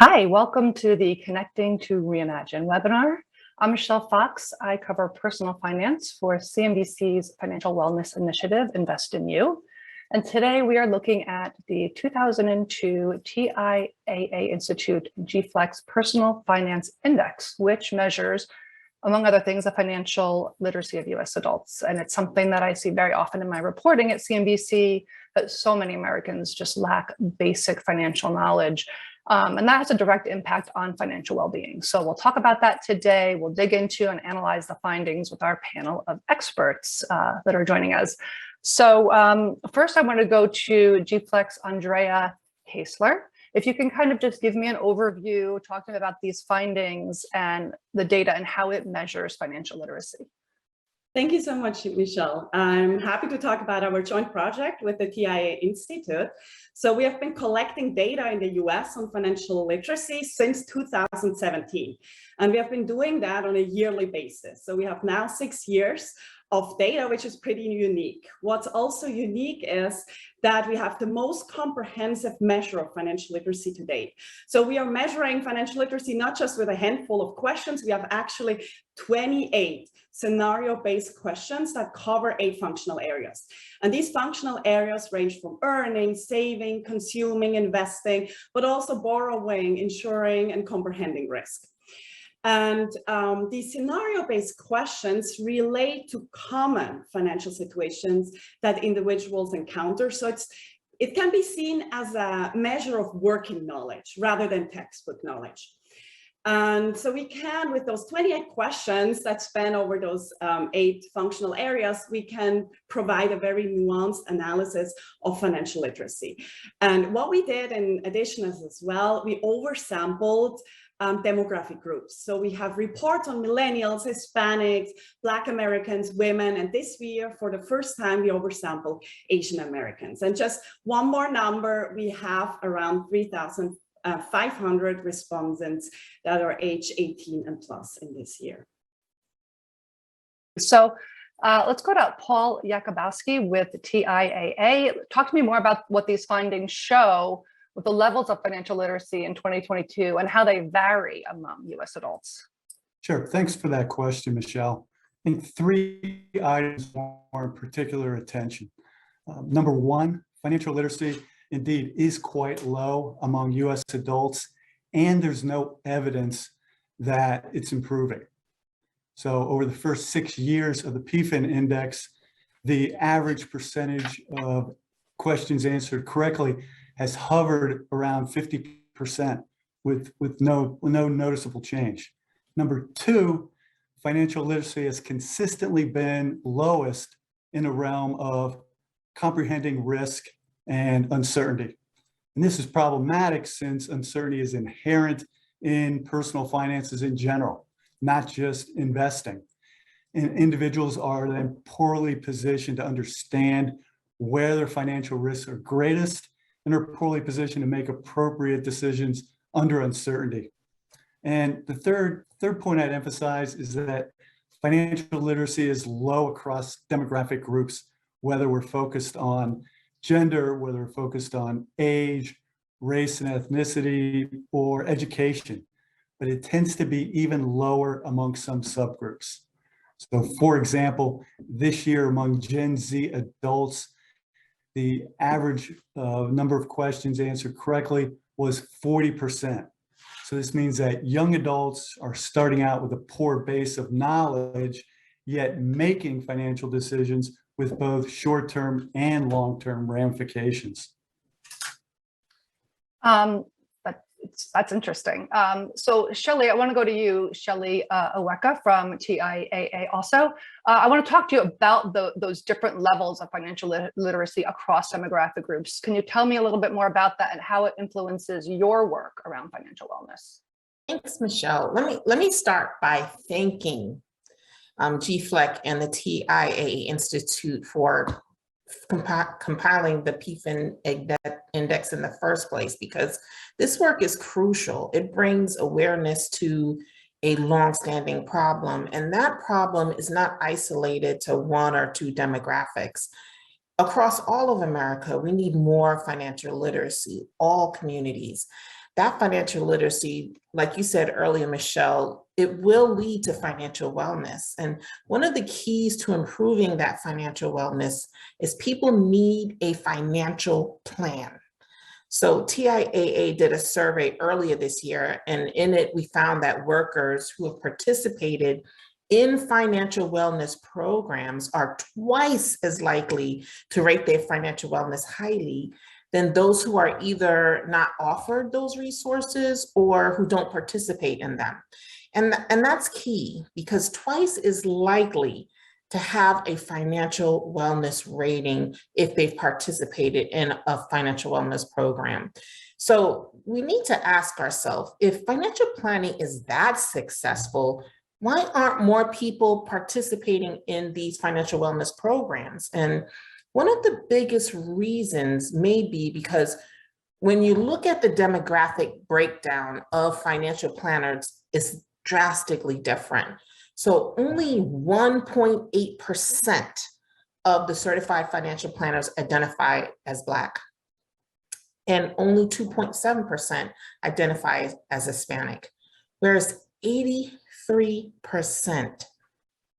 Hi, welcome to the Connecting to Reimagine webinar. I'm Michelle Fox. I cover personal finance for CNBC's financial wellness initiative, Invest in You. And today we are looking at the 2002 TIAA Institute GFLEC Personal Finance Index, which measures, among other things, the financial literacy of US adults. And it's something that I see very often in my reporting at CNBC, that so many Americans just lack basic financial knowledge. And that has a direct impact on financial well-being. So we'll talk about that today. We'll dig into and analyze the findings with our panel of experts that are joining us. So first I want to go to GFLEC's Andrea Hasler. If you can kind of just give me an overview, talking about these findings and the data and how it measures financial literacy. Thank you so much, Michelle. I'm happy to talk about our joint project with the TIAA Institute. So we have been collecting data in the US on financial literacy since 2017. And we have been doing that on a yearly basis. So we have now 6 years of data, which is pretty unique. What's also unique is that we have the most comprehensive measure of financial literacy to date. So we are measuring financial literacy not just with a handful of questions, we have actually 28 scenario-based questions that cover 8 functional areas. And these functional areas range from earning, saving, consuming, investing, but also borrowing, insuring, and comprehending risk. And these scenario-based questions relate to common financial situations that individuals encounter. So it can be seen as a measure of working knowledge rather than textbook knowledge. And so we can, with those 28 questions that span over those 8 functional areas, we can provide a very nuanced analysis of financial literacy. And what we did in addition as well, we oversampled demographic groups. So we have reports on millennials, Hispanics, Black Americans, women, and this year, for the first time, we oversampled Asian Americans. And just one more number, we have around 3,500 respondents that are age 18 and plus in this year. So let's go to Paul Yakoboski with TIAA. Talk to me more about what these findings show with the levels of financial literacy in 2022 and how they vary among US adults. Sure, thanks for that question, Michelle. I think 3 items warrant particular attention. Number 1, financial literacy indeed is quite low among US adults, and there's no evidence that it's improving. So over the first 6 years of the PFIN index, the average percentage of questions answered correctly has hovered around 50% with no noticeable change. Number 2, financial literacy has consistently been lowest in the realm of comprehending risk and uncertainty. And this is problematic since uncertainty is inherent in personal finances in general, not just investing. And individuals are then poorly positioned to understand where their financial risks are greatest and are poorly positioned to make appropriate decisions under uncertainty. And the third point I'd emphasize is that financial literacy is low across demographic groups, whether we're focused on gender, whether we're focused on age, race and ethnicity, or education, but it tends to be even lower among some subgroups. So for example, this year among Gen Z adults, the average number of questions answered correctly was 40%. So this means that young adults are starting out with a poor base of knowledge, yet making financial decisions with both short-term and long-term ramifications. That's interesting. So Shelly, I want to go to you, Eweka from TIAA also. I want to talk to you about those different levels of financial literacy across demographic groups. Can you tell me a little bit more about that and how it influences your work around financial wellness? Thanks, Michelle. Let me start by thanking GFLEC and the TIAA Institute for compiling the PFIN index in the first place, because this work is crucial. It brings awareness to a longstanding problem, and that problem is not isolated to 1 or 2 demographics. Across all of America, we need more financial literacy, all communities. that financial literacy, like you said earlier, Michelle, it will lead to financial wellness. And one of the keys to improving that financial wellness is people need a financial plan. So TIAA did a survey earlier this year, and in it, we found that workers who have participated in financial wellness programs are twice as likely to rate their financial wellness highly than those who are either not offered those resources or who don't participate in them. And that's key, because twice is likely to have a financial wellness rating if they've participated in a financial wellness program. So we need to ask ourselves, if financial planning is that successful, why aren't more people participating in these financial wellness programs? And one of the biggest reasons may be because when you look at the demographic breakdown of financial planners, it's drastically different. So only 1.8% of the certified financial planners identify as Black, and only 2.7% identify as Hispanic, whereas 83%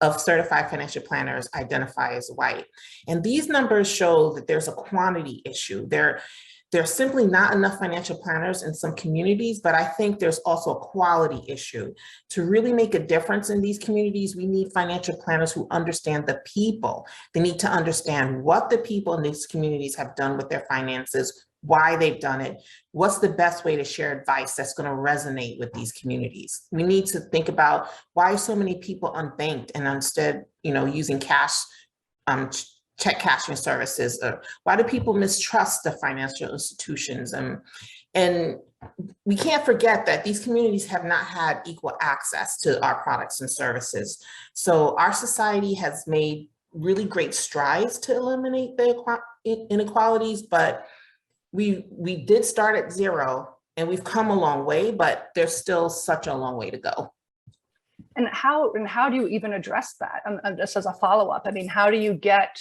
of certified financial planners identify as white. And these numbers show that there's a quantity issue. There's simply not enough financial planners in some communities, but I think there's also a quality issue. To really make a difference in these communities, we need financial planners who understand the people. They need to understand what the people in these communities have done with their finances, why they've done it, what's the best way to share advice that's going to resonate with these communities. We need to think about why so many people unbanked and instead, using cash, check cashing services. Why do people mistrust the financial institutions? And we can't forget that these communities have not had equal access to our products and services. So our society has made really great strides to eliminate the inequalities, but we did start at zero and we've come a long way, but there's still such a long way to go. And how do you even address that? Just as a follow-up, I mean, how do you get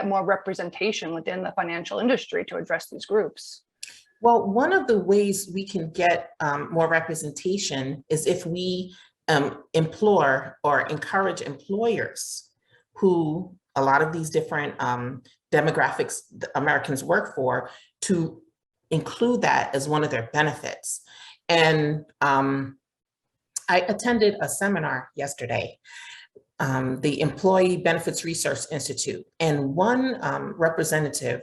more representation within the financial industry to address these groups? Well, one of the ways we can get more representation is if we implore or encourage employers who a lot of these different demographics Americans work for to include that as one of their benefits. And I attended a seminar yesterday, the Employee Benefits Research Institute, and one representative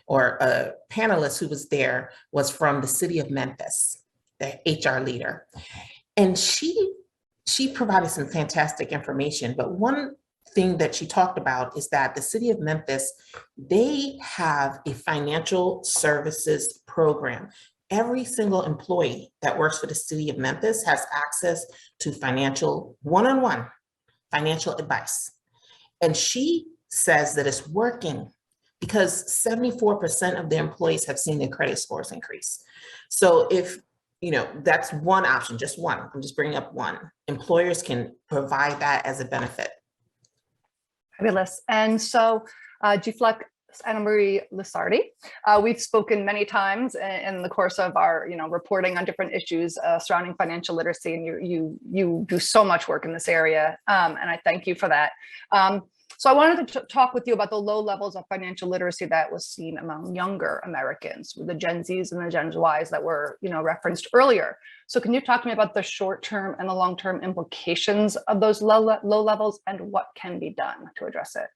or a panelist who was there was from the city of Memphis, the HR leader. And she provided some fantastic information, but one thing that she talked about is that the city of Memphis, they have a financial services program. Every single employee that works for the city of Memphis has access to one-on-one financial advice. And she says that it's working because 74% of the employees have seen their credit scores increase. So if, that's one option, just one, I'm just bringing up one. Employers can provide that as a benefit. Fabulous. And so GFLEC, Annamaria, Lusardi, we've spoken many times in the course of our, reporting on different issues surrounding financial literacy, and you do so much work in this area, and I thank you for that. So I wanted to talk with you about the low levels of financial literacy that was seen among younger Americans, with the Gen Zs and the Gen Ys that were, referenced earlier. So can you talk to me about the short-term and the long-term implications of those low levels and what can be done to address it?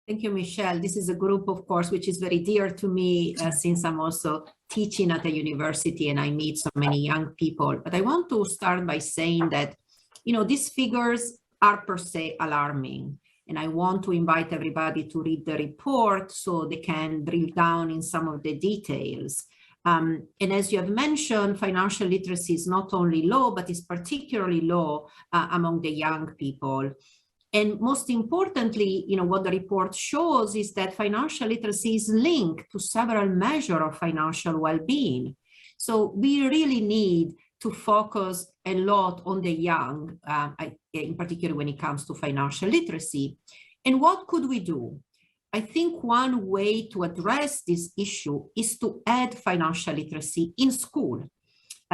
Thank you, Michelle. This is a group, of course, which is very dear to me since I'm also teaching at a university and I meet so many young people. But I want to start by saying that, these figures are per se alarming. And I want to invite everybody to read the report so they can drill down in some of the details. And as you have mentioned, financial literacy is not only low, but is particularly low among the young people. And most importantly, what the report shows is that financial literacy is linked to several measures of financial well-being. So we really need to focus a lot on the young, in particular when it comes to financial literacy. And what could we do? I think one way to address this issue is to add financial literacy in school.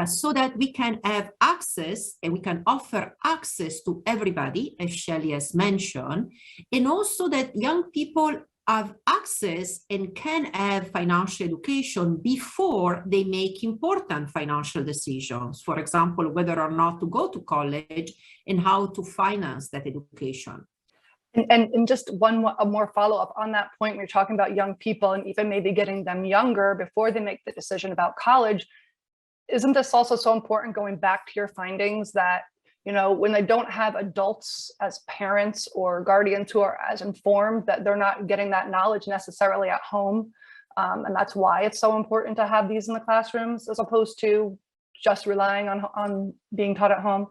so that we can have access and we can offer access to everybody, as Shelly has mentioned, and also that young people have access and can have financial education before they make important financial decisions. For example, whether or not to go to college and how to finance that education. And just a more follow-up on that point, when you're talking about young people and even maybe getting them younger before they make the decision about college, isn't this also so important, going back to your findings, that, you know, when they don't have adults as parents or guardians who are as informed, that they're not getting that knowledge necessarily at home. And that's why it's so important to have these in the classrooms, as opposed to just relying on being taught at home.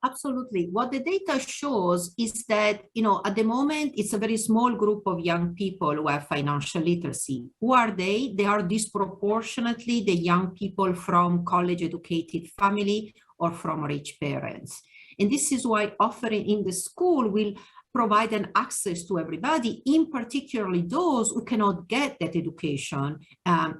Absolutely. What the data shows is that, you know, at the moment, it's a very small group of young people who have financial literacy. Who are they? They are disproportionately the young people from college-educated family or from rich parents. And this is why offering in the school will provide an access to everybody, in particularly those who cannot get that education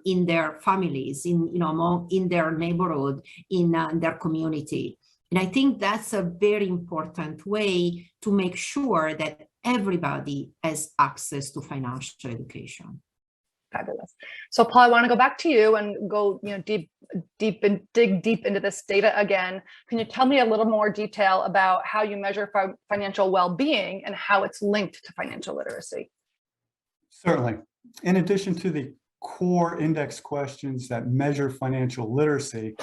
in their families, in their neighborhood, in their community. And I think that's a very important way to make sure that everybody has access to financial education. Fabulous. So Paul, I want to go back to you and go, dig deep into this data again. Can you tell me a little more detail about how you measure financial well-being and how it's linked to financial literacy? Certainly. In addition to the core index questions that measure financial literacy,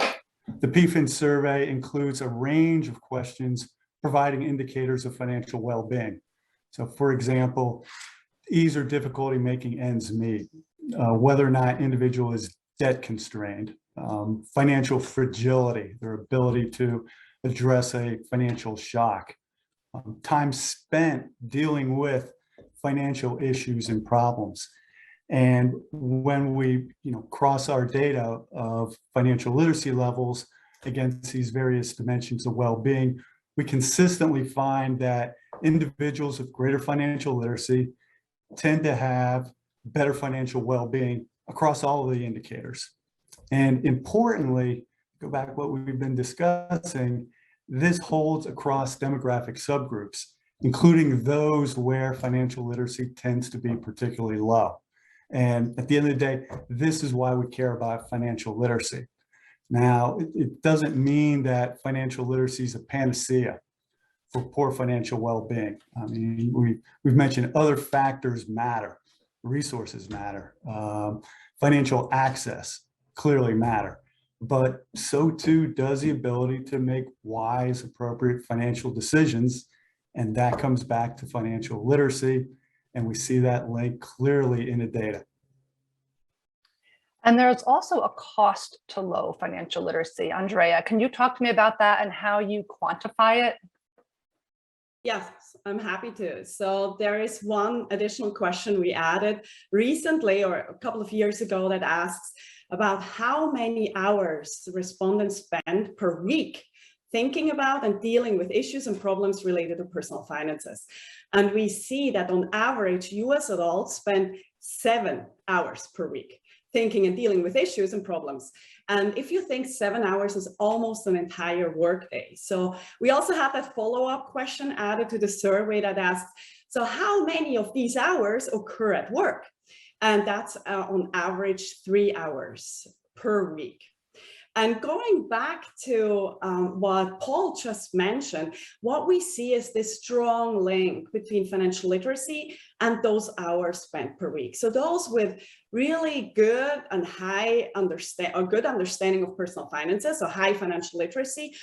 the PFIN survey includes a range of questions providing indicators of financial well-being. So, for example, ease or difficulty making ends meet, whether or not individual is debt constrained, financial fragility, their ability to address a financial shock, time spent dealing with financial issues and problems. And when we cross our data of financial literacy levels against these various dimensions of well-being, we consistently find that individuals with greater financial literacy tend to have better financial well-being across all of the indicators. And importantly, go back to what we've been discussing, this holds across demographic subgroups, including those where financial literacy tends to be particularly low. And at the end of the day, this is why we care about financial literacy. Now, it doesn't mean that financial literacy is a panacea for poor financial well-being. I mean, we've mentioned other factors matter, resources matter, financial access clearly matter, but so too does the ability to make wise, appropriate financial decisions. And that comes back to financial literacy. And we see that link clearly in the data. And there's also a cost to low financial literacy. Andrea, can you talk to me about that and how you quantify it? Yes, I'm happy to. So there is one additional question we added recently or a couple of years ago that asks about how many hours respondents spend per week thinking about and dealing with issues and problems related to personal finances. And we see that on average, US adults spend 7 hours per week thinking and dealing with issues and problems. And if you think 7 hours is almost an entire workday. So we also have that follow-up question added to the survey that asks, so how many of these hours occur at work? And that's on average 3 hours per week. And going back to what Paul just mentioned, what we see is this strong link between financial literacy and those hours spent per week. So those with really good and good understanding of personal finances, so high financial literacy,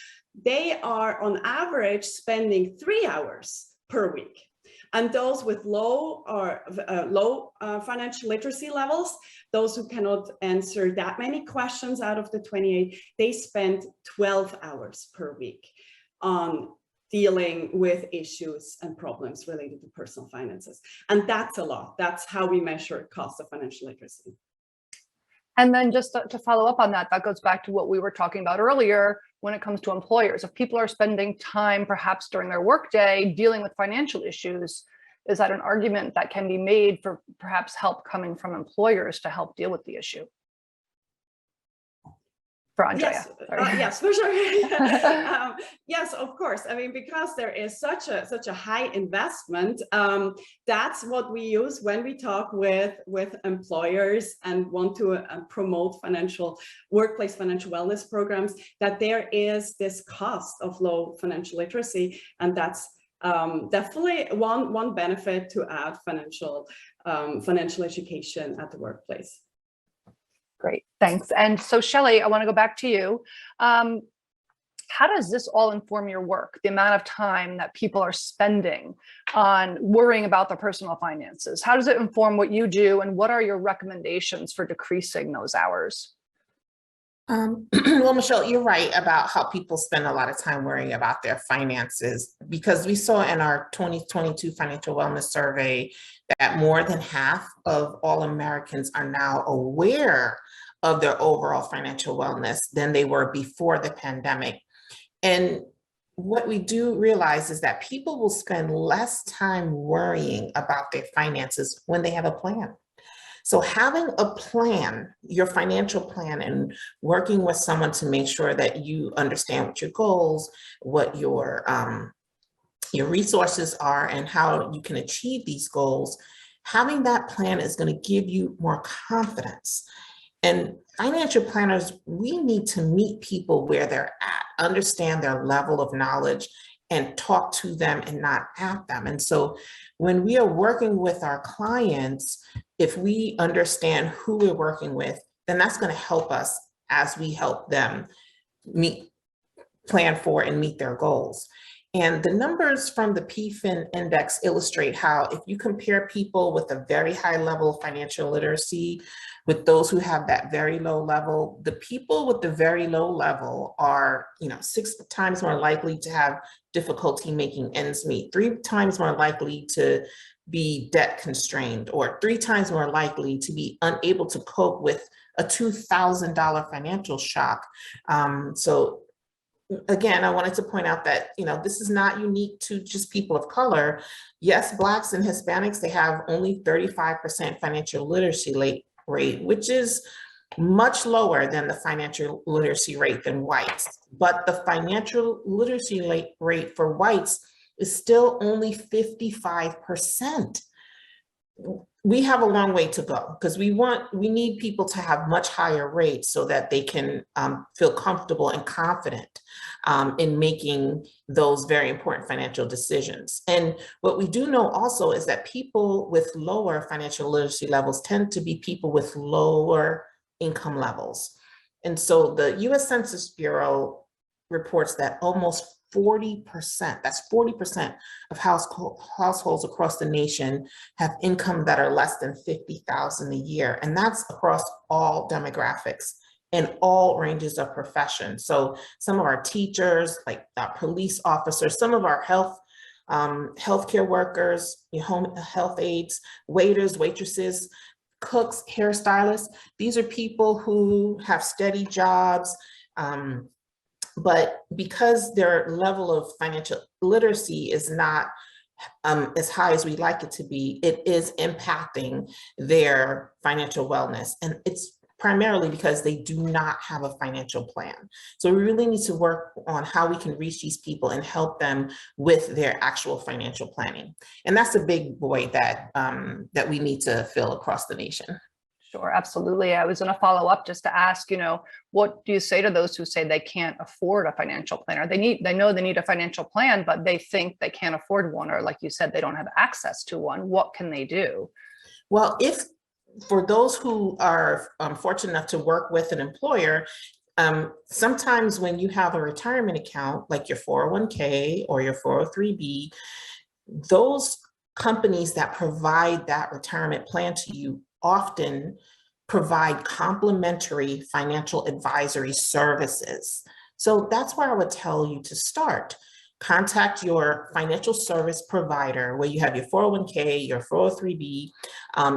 they are on average spending 3 hours per week. And those with low financial literacy levels, those who cannot answer that many questions out of the 28, they spend 12 hours per week on dealing with issues and problems related to personal finances. And that's a lot. That's how we measure cost of financial literacy. And then just to follow up on that, that goes back to what we were talking about earlier when it comes to employers. If people are spending time perhaps during their workday dealing with financial issues, is that an argument that can be made for perhaps help coming from employers to help deal with the issue? for Andrea. Yes, Sorry. yes, for sure. Yes, of course. I mean, because there is such a high investment, that's what we use when we talk with employers and want to promote workplace financial wellness programs, that there is this cost of low financial literacy, and that's definitely one benefit to add financial education at the workplace. Great, thanks. And so Shelly, I want to go back to you. How does this all inform your work? The amount of time that people are spending on worrying about their personal finances. How does it inform what you do, and what are your recommendations for decreasing those hours? Well, Michelle, you're right about how people spend a lot of time worrying about their finances, because we saw in our 2022 financial wellness survey that more than half of all Americans are now aware of their overall financial wellness than they were before the pandemic. And what we do realize is that people will spend less time worrying about their finances when they have a plan. So having a plan, your financial plan, and working with someone to make sure that you understand what your goals, what your resources are, and how you can achieve these goals, having that plan is going to give you more confidence. And financial planners, we need to meet people where they're at, understand their level of knowledge, and talk to them and not at them. And so when we are working with our clients, if we understand who we're working with, then that's going to help us as we help them plan for and meet their goals. And the numbers from the PFIN index illustrate how if you compare people with a very high level of financial literacy with those who have that very low level, the people with the very low level are, 6 times more likely to have difficulty making ends meet, 3 times more likely to be debt constrained, or 3 times more likely to be unable to cope with a $2,000 financial shock. So again, I wanted to point out that, this is not unique to just people of color. Yes, Blacks and Hispanics, they have only 35% financial literacy rate, which is much lower than the financial literacy rate than whites. But the financial literacy rate for whites is still only 55%. We have a long way to go, because we need people to have much higher rates so that they can feel comfortable and confident in making those very important financial decisions. And what we do know also is that people with lower financial literacy levels tend to be people with lower income levels. And so the US Census Bureau reports that almost 40%, that's 40% of households across the nation have income that are less than $50,000 a year. And that's across all demographics and all ranges of profession. So some of our teachers, like our police officers, some of our healthcare workers, home health aides, waiters, waitresses, cooks, hairstylists. These are people who have steady jobs, but because their level of financial literacy is not as high as we'd like it to be, it is impacting their financial wellness. And it's primarily because they do not have a financial plan. So we really need to work on how we can reach these people and help them with their actual financial planning. And that's a big void that we need to fill across the nation. Sure, absolutely. I was going to follow up just to ask, what do you say to those who say they can't afford a financial planner? They know they need a financial plan, but they think they can't afford one, or like you said, they don't have access to one. What can they do? Well, for those who are fortunate enough to work with an employer, sometimes when you have a retirement account, like your 401k or your 403b, those companies that provide that retirement plan to you often provide complimentary financial advisory services. So that's where I would tell you to start. Contact your financial service provider, where you have your 401k, your 403b.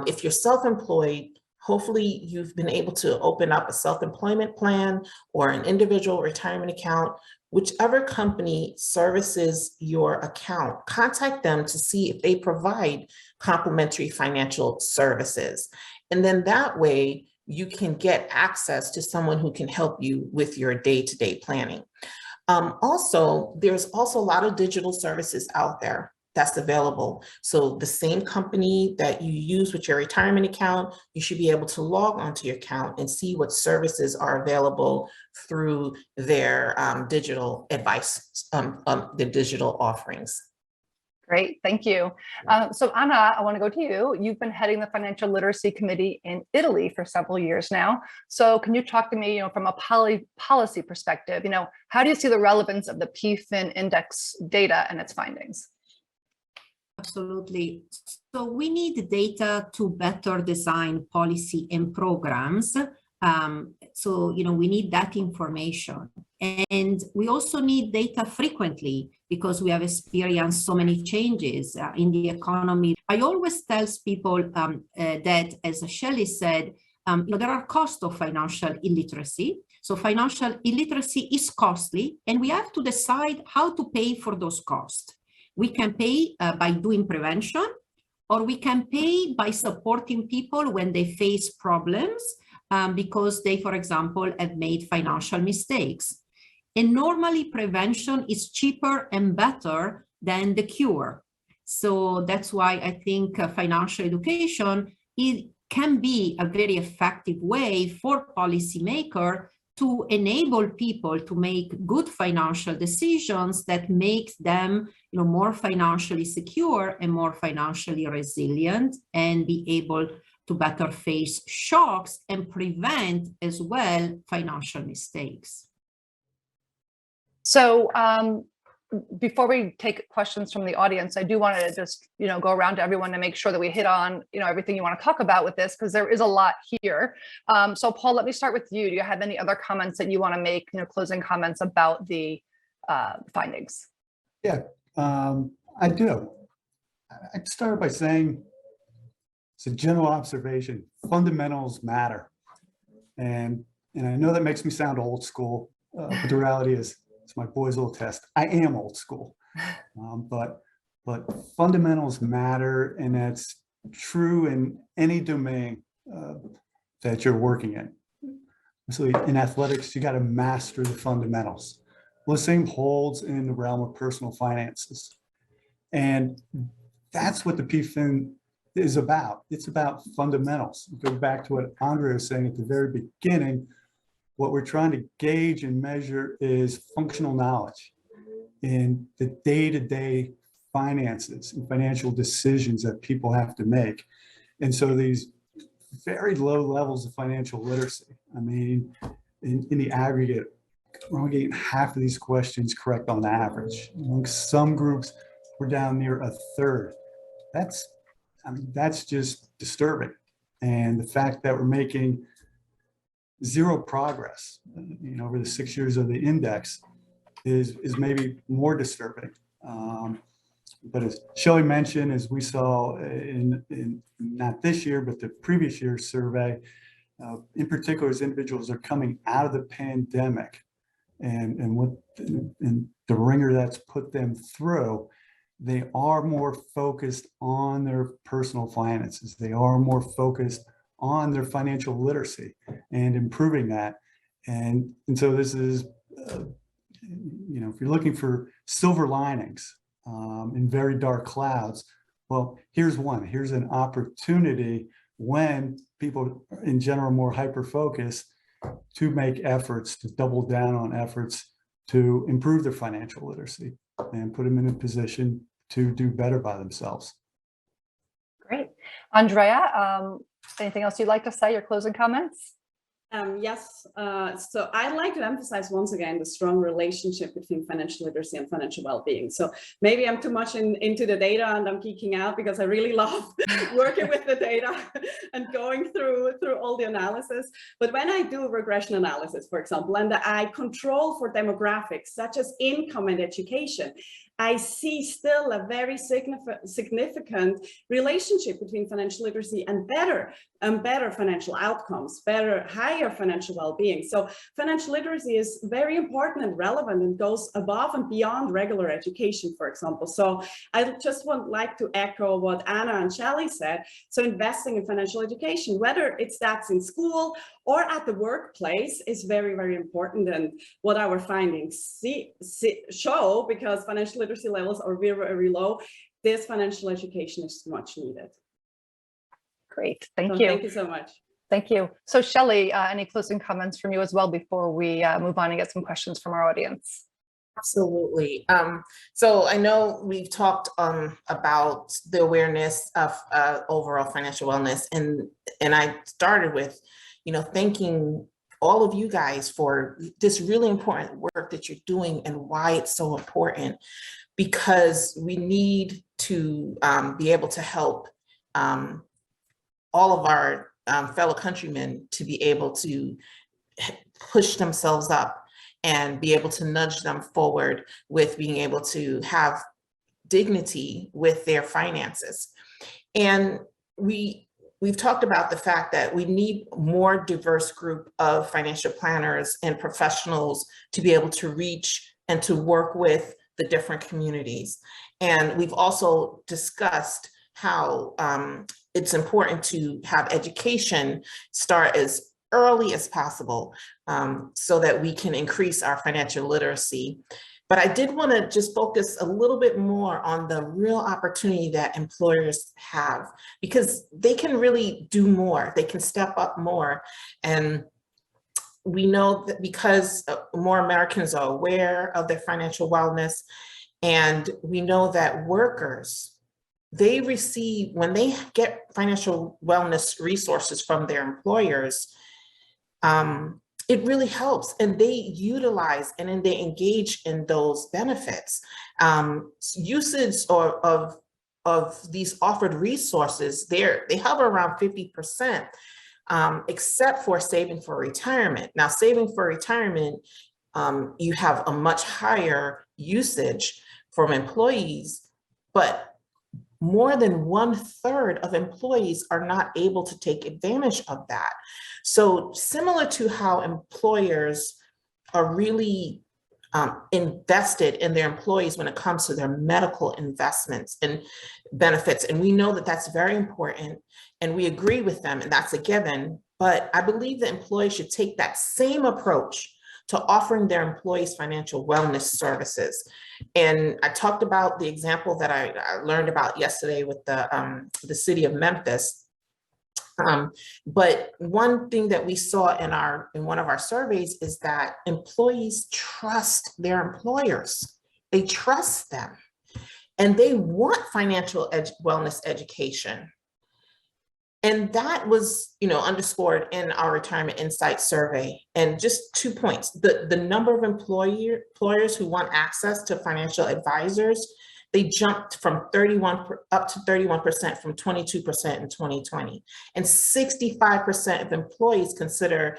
If you're self-employed, hopefully you've been able to open up a self-employment plan or an individual retirement account. Whichever company services your account, contact them to see if they provide complimentary financial services. And then that way, you can get access to someone who can help you with your day-to-day planning. Also, there's also a lot of digital services out there that's available. So the same company that you use with your retirement account, you should be able to log onto your account and see what services are available through their digital advice, the digital offerings. Great, thank you. So Anna, I want to go to you. You've been heading the Financial Literacy Committee in Italy for several years now. So can you talk to me, from a policy perspective, how do you see the relevance of the PFIN index data and its findings? Absolutely. So we need data to better design policy and programs. So, we need that information. And we also need data frequently because we have experienced so many changes in the economy. I always tell people that, as Shelly said, there are costs of financial illiteracy. So financial illiteracy is costly, and we have to decide how to pay for those costs. We can pay by doing prevention, or we can pay by supporting people when they face problems because they, for example, have made financial mistakes. And normally prevention is cheaper and better than the cure. So that's why I think financial education, it can be a very effective way for policymakers to enable people to make good financial decisions that makes them more financially secure and more financially resilient, and be able to better face shocks and prevent as well financial mistakes. So before we take questions from the audience, I do want to just, go around to everyone to make sure that we hit on, everything you want to talk about with this, because there is a lot here. So Paul, let me start with you. Do you have any other comments that you want to make, closing comments about the findings? Yeah, I do. I'd start by saying it's a general observation. Fundamentals matter. And I know that makes me sound old school, but the reality is, it's my boys' old test. I am old school, but fundamentals matter, and that's true in any domain that you're working in. So in athletics, you got to master the fundamentals. Well, the same holds in the realm of personal finances, and that's what the PFIN is about. It's about fundamentals. Go back to what Andrea was saying at the very beginning. What we're trying to gauge and measure is functional knowledge in the day-to-day finances and financial decisions that people have to make. And so these very low levels of financial literacy, I mean, in the aggregate, we're only getting half of these questions correct on average. Among some groups, we're down near a third. That's just disturbing. And the fact that we're making zero progress, over the 6 years of the index is maybe more disturbing. But as Shelly mentioned, as we saw in not this year, but the previous year's survey, in particular, as individuals are coming out of the pandemic and the ringer that's put them through, they are more focused on their personal finances. They are more focused on their financial literacy and improving that. And so this is, if you're looking for silver linings in very dark clouds, well, here's one. Here's an opportunity when people in general are more hyper-focused to make efforts, to double down on efforts to improve their financial literacy and put them in a position to do better by themselves. Great. Andrea, anything else you'd like to say, your closing comments? Yes. So I'd like to emphasize once again the strong relationship between financial literacy and financial well-being. So maybe I'm too much into the data and I'm geeking out because I really love working with the data and going through all the analysis. But when I do regression analysis, for example, and I control for demographics such as income and education, I see still a very significant relationship between financial literacy and better financial outcomes, higher financial well-being. So financial literacy is very important and relevant and goes above and beyond regular education, for example. So I just would like to echo what Anna and Shelly said. So investing in financial education, whether that's in school or at the workplace, is very, very important. And what our findings show, because financial literacy levels are very, very low, this financial education is much needed. Great, thank So you. Thank you so much. Thank you. So Shelly, any closing comments from you as well before we move on and get some questions from our audience? Absolutely. So I know we've talked about the awareness of overall financial wellness, and I started with, thanking all of you guys for this really important work that you're doing and why it's so important, because we need to be able to help all of our fellow countrymen to be able to push themselves up and be able to nudge them forward with being able to have dignity with their finances. And we've talked about the fact that we need more diverse group of financial planners and professionals to be able to reach and to work with the different communities. And we've also discussed how it's important to have education start as early as possible so that we can increase our financial literacy. But I did want to just focus a little bit more on the real opportunity that employers have, because they can really do more. They can step up more. And we know that because more Americans are aware of their financial wellness, and we know that workers, they receive, when they get financial wellness resources from their employers, it really helps, and they utilize and then they engage in those benefits. Usage of these offered resources, they hover around 50%, except for saving for retirement. Now, saving for retirement, you have a much higher usage from employees, but more than 1/3 of employees are not able to take advantage of that. So similar to how employers are really invested in their employees when it comes to their medical investments and benefits. And we know that that's very important, and we agree with them, and that's a given. But I believe that employees should take that same approach to offering their employees financial wellness services. And I talked about the example that I learned about yesterday with the city of Memphis. But one thing that we saw in one of our surveys is that employees trust their employers. They trust them, and they want financial wellness education. And that was, underscored in our Retirement Insight survey. And just 2 points: the number of employers who want access to financial advisors, they jumped from 31 up to 31% from 22% in 2020. And 65% of employees consider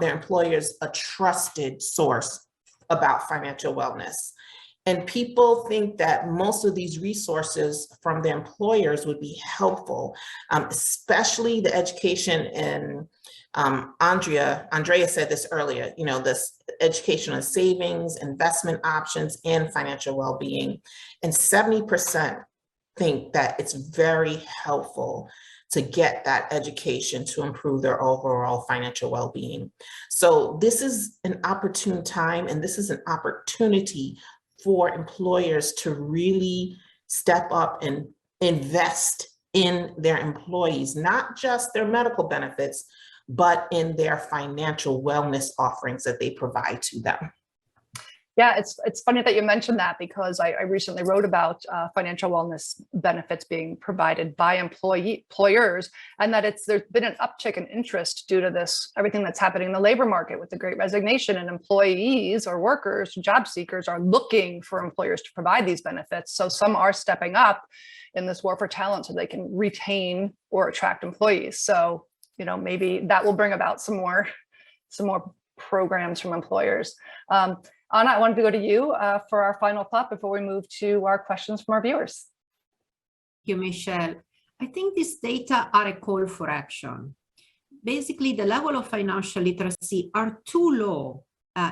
their employers a trusted source about financial wellness. And people think that most of these resources from their employers would be helpful, especially the education in, Andrea said this earlier, this education on savings, investment options, and financial well-being. And 70% think that it's very helpful to get that education to improve their overall financial well-being. So this is an opportune time, and this is an opportunity for employers to really step up and invest in their employees, not just their medical benefits, but in their financial wellness offerings that they provide to them. Yeah, it's funny that you mentioned that, because I recently wrote about financial wellness benefits being provided by employers, and that there's been an uptick in interest due to everything that's happening in the labor market with the Great Resignation, and employees or workers, job seekers, are looking for employers to provide these benefits. So some are stepping up in this war for talent so they can retain or attract employees. So maybe that will bring about some more programs from employers. Anna, I wanted to go to you for our final thought before we move to our questions from our viewers. Thank you, Michelle. I think these data are a call for action. Basically, the level of financial literacy are too low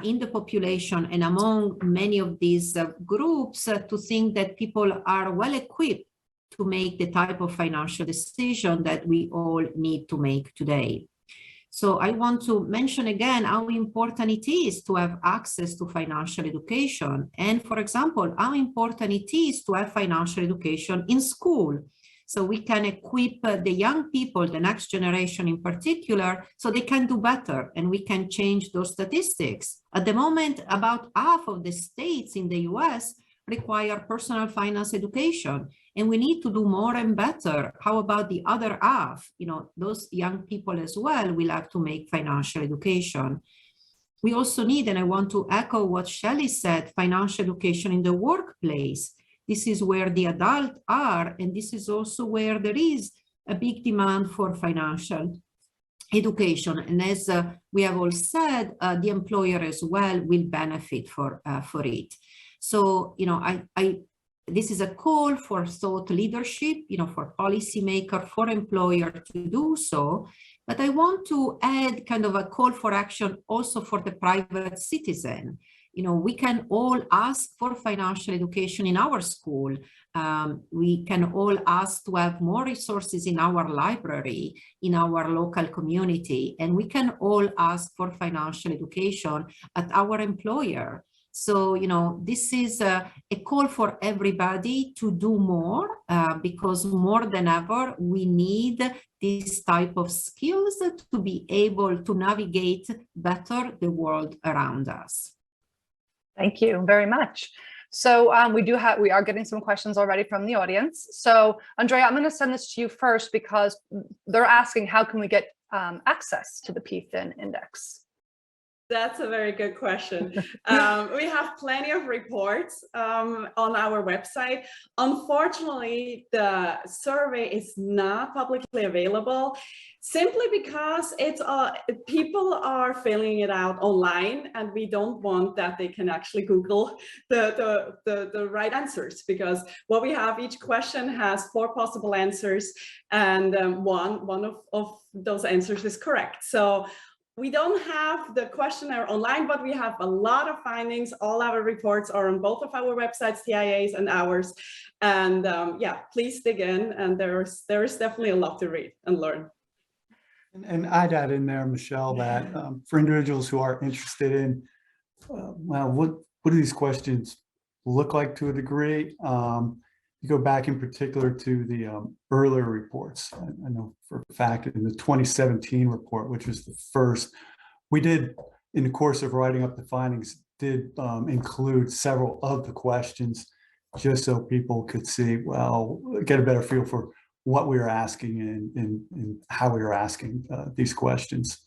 in the population and among many of these groups to think that people are well equipped to make the type of financial decision that we all need to make today. So I want to mention again how important it is to have access to financial education. And for example, how important it is to have financial education in school. So we can equip the young people, the next generation in particular, so they can do better and we can change those statistics. At the moment, about half of the states in the US require personal finance education, and we need to do more and better. How about the other half? You know, those young people as well will have to make financial education. We also need, and I want to echo what Shelly said, financial education in the workplace. This is where the adults are, and this is also where there is a big demand for financial education. And as we have all said, the employer as well will benefit for it. So, you know, this is a call for thought leadership, you know, for policymaker, for employer to do so. But I want to add kind of a call for action also for the private citizen. You know, we can all ask for financial education in our school. We can all ask to have more resources in our library, in our local community, and we can all ask for financial education at our employer. So, you know, this is a call for everybody to do more because more than ever, we need this type of skills to be able to navigate better the world around us. Thank you very much. So we are getting some questions already from the audience. So Andrea, I'm going to send this to you first because they're asking how can we get access to the PFIN index? That's a very good question. We have plenty of reports on our website. Unfortunately, the survey is not publicly available simply because it's people are filling it out online, and we don't want that they can actually Google the right answers, because what we have, each question has 4 possible answers, and one of those answers is correct. So we don't have the questionnaire online, but we have a lot of findings. All our reports are on both of our websites, TIAA's and ours. And yeah, please dig in. And there is definitely a lot to read and learn. And I'd add in there, Michelle, that for individuals who are interested in, well, what do these questions look like to a degree? You go back in particular to the earlier reports. I know for a fact in the 2017 report, which was the first, we did, in the course of writing up the findings, did include several of the questions just so people could see, well, get a better feel for what we were asking and how we were asking these questions.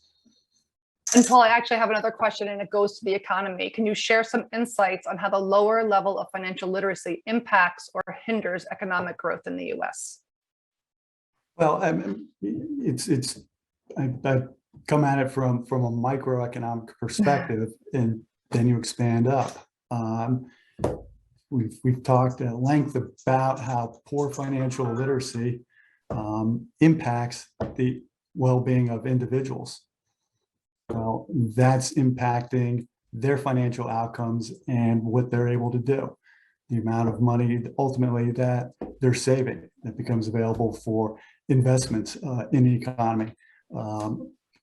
And Paul, I actually have another question, and it goes to the economy. Can you share some insights on how the lower level of financial literacy impacts or hinders economic growth in the U.S.? Well, I come at it from a microeconomic perspective, and then you expand up. We've talked at length about how poor financial literacy impacts the well-being of individuals. Well, that's impacting their financial outcomes and what they're able to do. The amount of money ultimately that they're saving that becomes available for investments in the economy.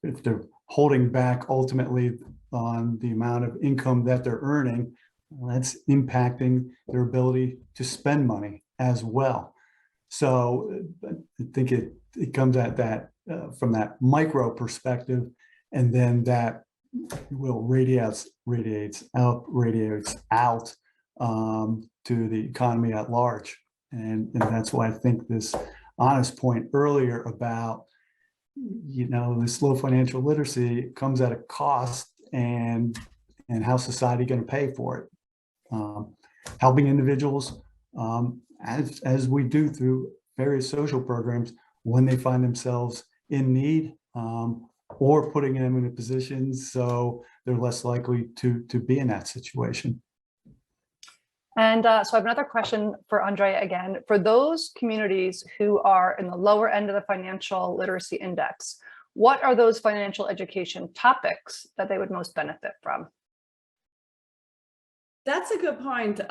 If they're holding back ultimately on the amount of income that they're earning, well, that's impacting their ability to spend money as well. So I think it comes at that from that micro perspective, and then that will radiates out to the economy at large. And that's why I think this honest point earlier about, you know, this low financial literacy comes at a cost, and how society going to pay for it. Helping individuals as we do through various social programs when they find themselves in need, or putting them in a position so they're less likely to be in that situation. And so I have another question for Andrea again. For those communities who are in the lower end of the financial literacy index, what are those financial education topics that they would most benefit from? That's a good point.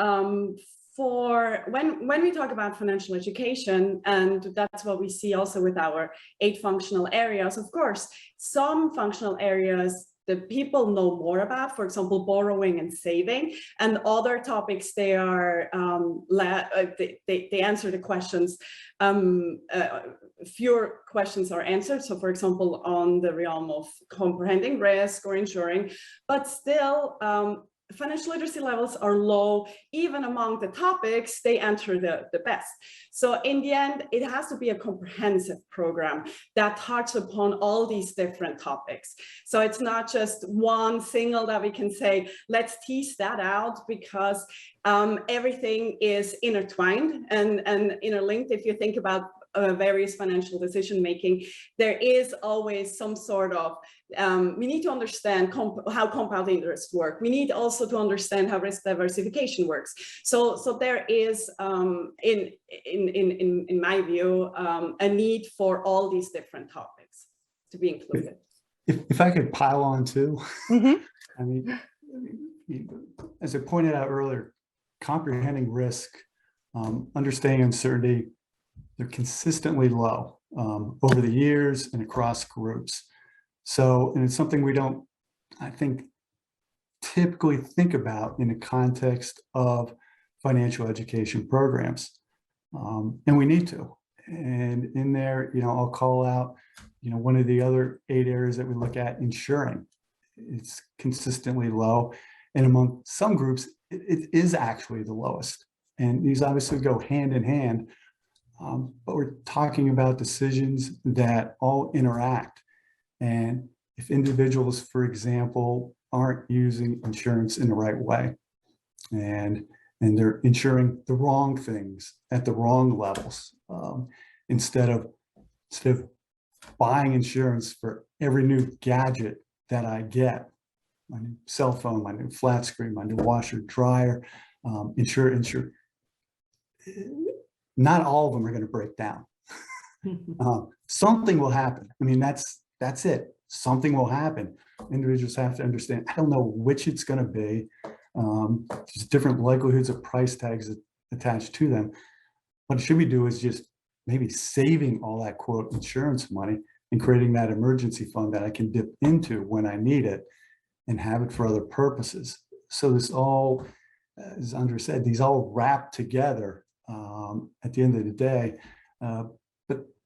For when we talk about financial education, and that's what we see also with our 8 functional areas, of course, some functional areas that people know more about, for example, borrowing and saving, and other topics they are they answer the questions. Fewer questions are answered. So, for example, on the realm of comprehending risk or insuring, but still. Financial literacy levels are low, even among the topics they enter the best. So in the end, it has to be a comprehensive program that touches upon all these different topics. So it's not just one single that we can say, let's tease that out, because everything is intertwined and interlinked. If you think about various financial decision making, there is always some sort of we need to understand how compound interest work. We need also to understand how risk diversification works. So there is, in my view, a need for all these different topics to be included. If I could pile on too, Mm-hmm. I mean, as I pointed out earlier, comprehending risk, understanding uncertainty, they're consistently low over the years and across groups. So, and it's something we don't, I think, typically think about in the context of financial education programs. And we need to. And in there, I'll call out, one of the other 8 areas that we look at, insuring. It's consistently low. And among some groups, it is actually the lowest. And these obviously go hand in hand. But we're talking about decisions that all interact. And if individuals, for example, aren't using insurance in the right way, and they're insuring the wrong things at the wrong levels, instead of buying insurance for every new gadget that I get, my new cell phone, my new flat screen, my new washer, dryer, insure. Not all of them are going to break down. Something will happen. I mean, that's it. Something will happen. Individuals have to understand, I don't know which it's going to be. There's different likelihoods of price tags attached to them. What should we do is just maybe saving all that quote insurance money and creating that emergency fund that I can dip into when I need it and have it for other purposes. So this all, as Andrea said, these all wrap together at the end of the day.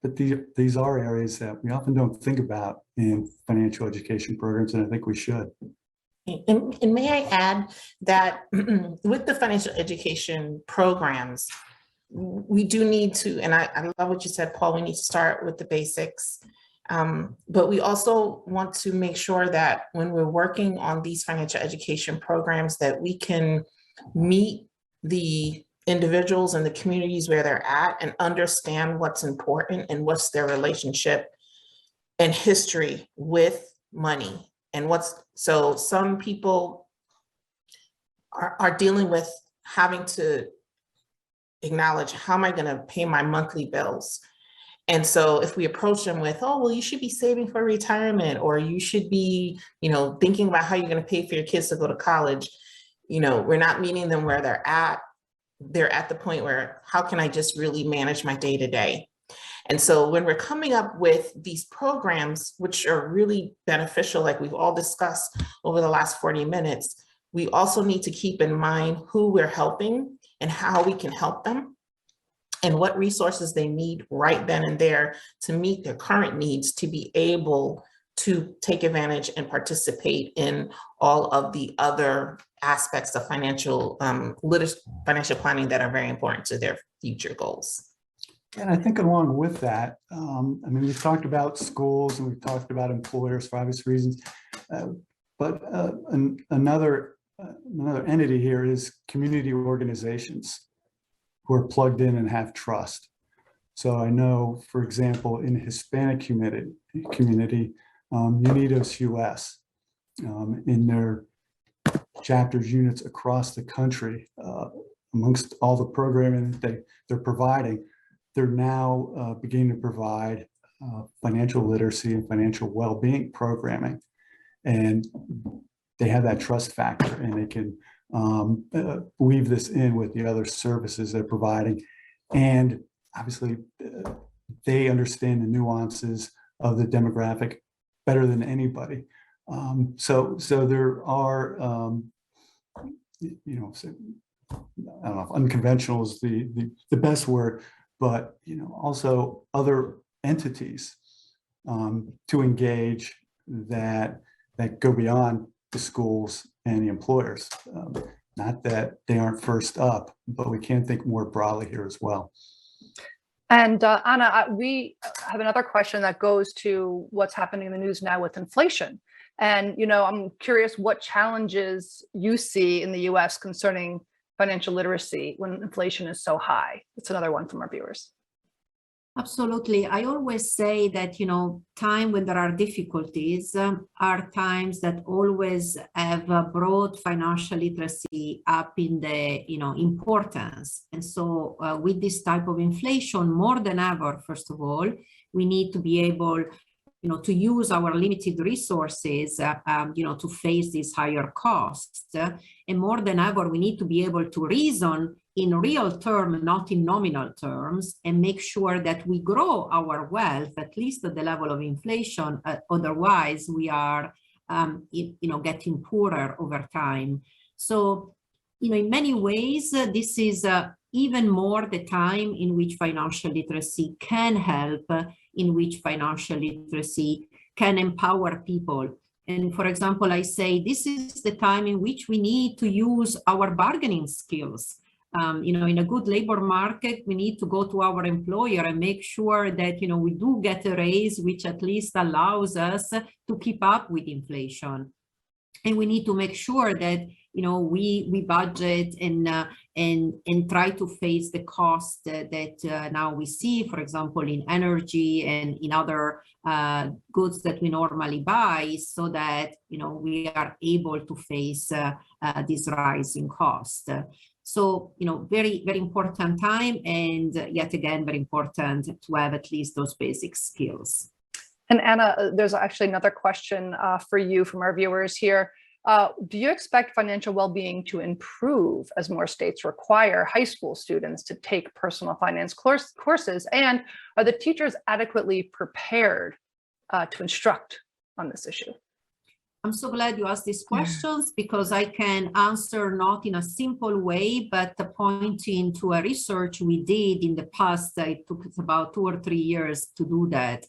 But these are areas that we often don't think about in financial education programs, and I think we should. And may I add that with the financial education programs, we do need to, and I love what you said, Paul, we need to start with the basics. But we also want to make sure that when we're working on these financial education programs, that we can meet the individuals and the communities where they're at and understand what's important and what's their relationship and history with money. And so some people are dealing with having to acknowledge, how am I going to pay my monthly bills? And so if we approach them with, oh, well, you should be saving for retirement, or you should be, thinking about how you're going to pay for your kids to go to college, we're not meeting them where they're at. They're at the point where, how can I just really manage my day-to-day? And so when we're coming up with these programs, which are really beneficial, like we've all discussed over the last 40 minutes, we also need to keep in mind who we're helping and how we can help them and what resources they need right then and there to meet their current needs to be able to take advantage and participate in all of the other aspects of financial planning that are very important to their future goals. And I think along with that, we've talked about schools and we've talked about employers for obvious reasons, but another entity here is community organizations who are plugged in and have trust. So I know, for example, in the Hispanic community, Unidos US, in their chapters units across the country, amongst all the programming that they're providing, they're now beginning to provide financial literacy and financial well-being programming. And they have that trust factor, and they can weave this in with the other services they're providing. And obviously, they understand the nuances of the demographic better than anybody. So there are, I don't know if unconventional is the best word, but also other entities to engage that go beyond the schools and the employers. Not that they aren't first up, but we can think more broadly here as well. And Anna, we have another question that goes to what's happening in the news now with inflation. And, I'm curious what challenges you see in the US concerning financial literacy when inflation is so high. It's another one from our viewers. Absolutely. I always say that, time when there are difficulties are times that always have brought financial literacy up in the, importance. And so with this type of inflation, more than ever, first of all, we need to be able, to use our limited resources, to face these higher costs. And more than ever, we need to be able to reason in real terms, not in nominal terms, and make sure that we grow our wealth, at least at the level of inflation. Otherwise, we are, getting poorer over time. So, in many ways, this is even more the time in which financial literacy can help, in which financial literacy can empower people. And for example, I say this is the time in which we need to use our bargaining skills. In a good labor market, we need to go to our employer and make sure that, we do get a raise, which at least allows us to keep up with inflation. And we need to make sure that, we budget and try to face the cost that now we see, for example, in energy and in other goods that we normally buy, so that, we are able to face this rising cost. So, very, very important time, and yet again, very important to have at least those basic skills. And Anna, there's actually another question for you from our viewers here. Do you expect financial well-being to improve as more states require high school students to take personal finance courses? And are the teachers adequately prepared to instruct on this issue? I'm so glad you asked these questions, because I can answer not in a simple way, but pointing to a research we did in the past. It took us about 2 or 3 years to do that.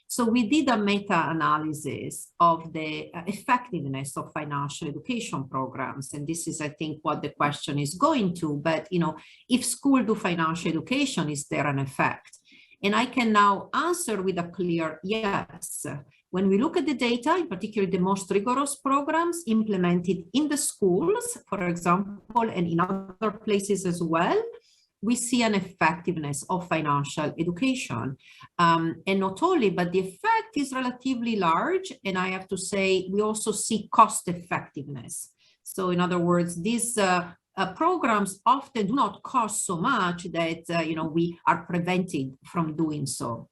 So we did a meta-analysis of the effectiveness of financial education programs. And this is, I think, what the question is going to. But, if schools do financial education, is there an effect? And I can now answer with a clear yes. When we look at the data, in particular the most rigorous programs implemented in the schools, for example, and in other places as well, we see an effectiveness of financial education. And not only, but the effect is relatively large. And I have to say, we also see cost effectiveness. So in other words, these programs often do not cost so much that, we are prevented from doing so.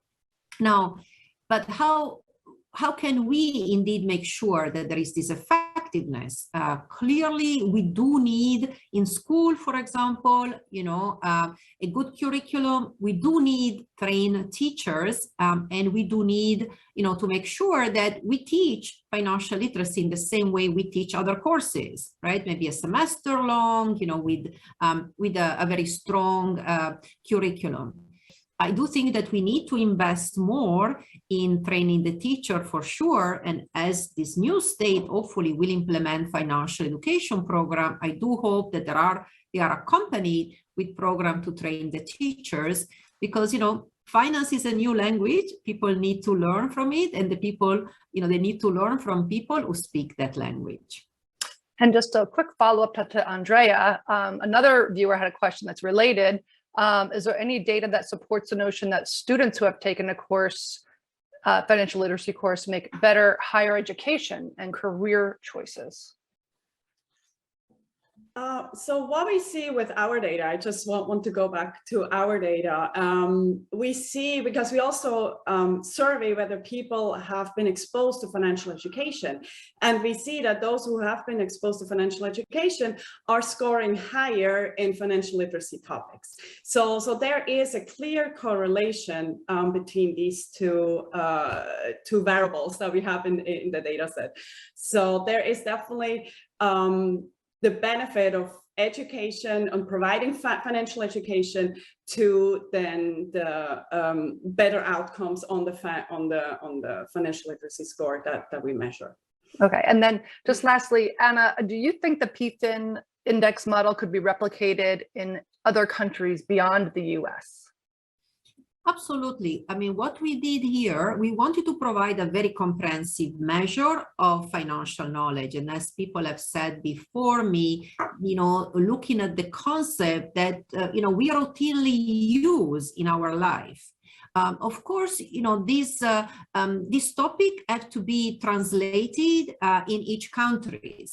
Now, but how can we indeed make sure that there is this effectiveness? Clearly, we do need in school, for example, a good curriculum. We do need trained teachers, and we do need, to make sure that we teach financial literacy in the same way we teach other courses, right? Maybe a semester long, with a very strong curriculum. I do think that we need to invest more in training the teacher for sure. And as this new state hopefully will implement financial education program, I do hope that they are accompanied with program to train the teachers, because, finance is a new language. People need to learn from it, and the people, they need to learn from people who speak that language. And just a quick follow-up to Andrea, another viewer had a question that's related. Is there any data that supports the notion that students who have taken a course financial literacy course make better higher education and career choices? So what we see with our data, I just want to go back to our data. We see, because we also survey whether people have been exposed to financial education, and we see that those who have been exposed to financial education are scoring higher in financial literacy topics. So there is a clear correlation between these two variables that we have in the data set. So there is definitely the benefit of education and providing financial education to then the better outcomes on the financial literacy score that we measure. Okay, and then just lastly, Anna, do you think the PFIN index model could be replicated in other countries beyond the US? Absolutely. I mean, what we did here, we wanted to provide a very comprehensive measure of financial knowledge. And as people have said before me, looking at the concept that, we routinely use in our life. Of course, this topic have to be translated in each country.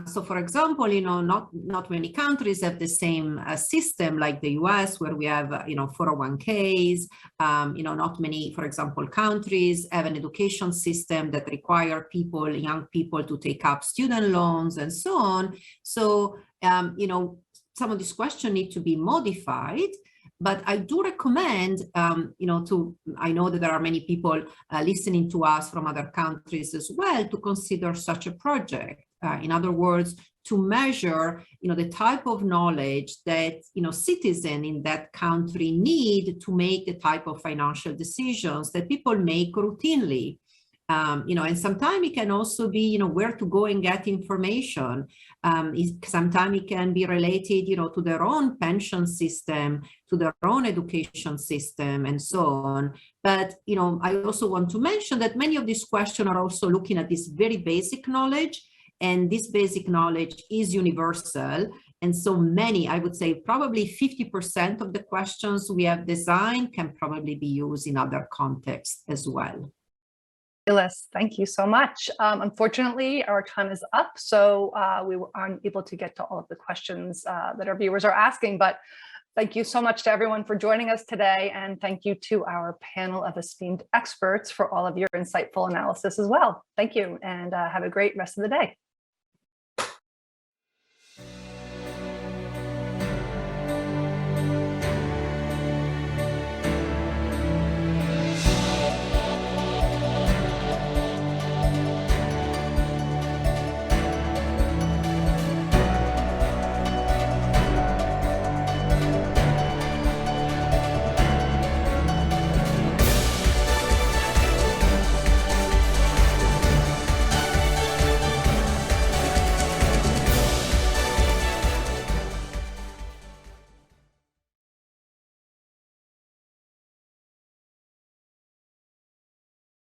So, for example, not many countries have the same system like the US, where we have, 401ks. Not many, for example, countries have an education system that require young people to take up student loans and so on. So, some of these questions need to be modified. But I do recommend, I know that there are many people listening to us from other countries as well, to consider such a project. In other words, to measure, the type of knowledge that, citizens in that country need to make the type of financial decisions that people make routinely. And sometimes it can also be, where to go and get information. Sometimes it can be related, to their own pension system, to their own education system, and so on. But, I also want to mention that many of these questions are also looking at this very basic knowledge, and this basic knowledge is universal. And so many, I would say probably 50% of the questions we have designed can probably be used in other contexts as well. Fabulous. Thank you so much. Unfortunately, our time is up, so we aren't able to get to all of the questions that our viewers are asking, but thank you so much to everyone for joining us today, and thank you to our panel of esteemed experts for all of your insightful analysis as well. Thank you, and have a great rest of the day.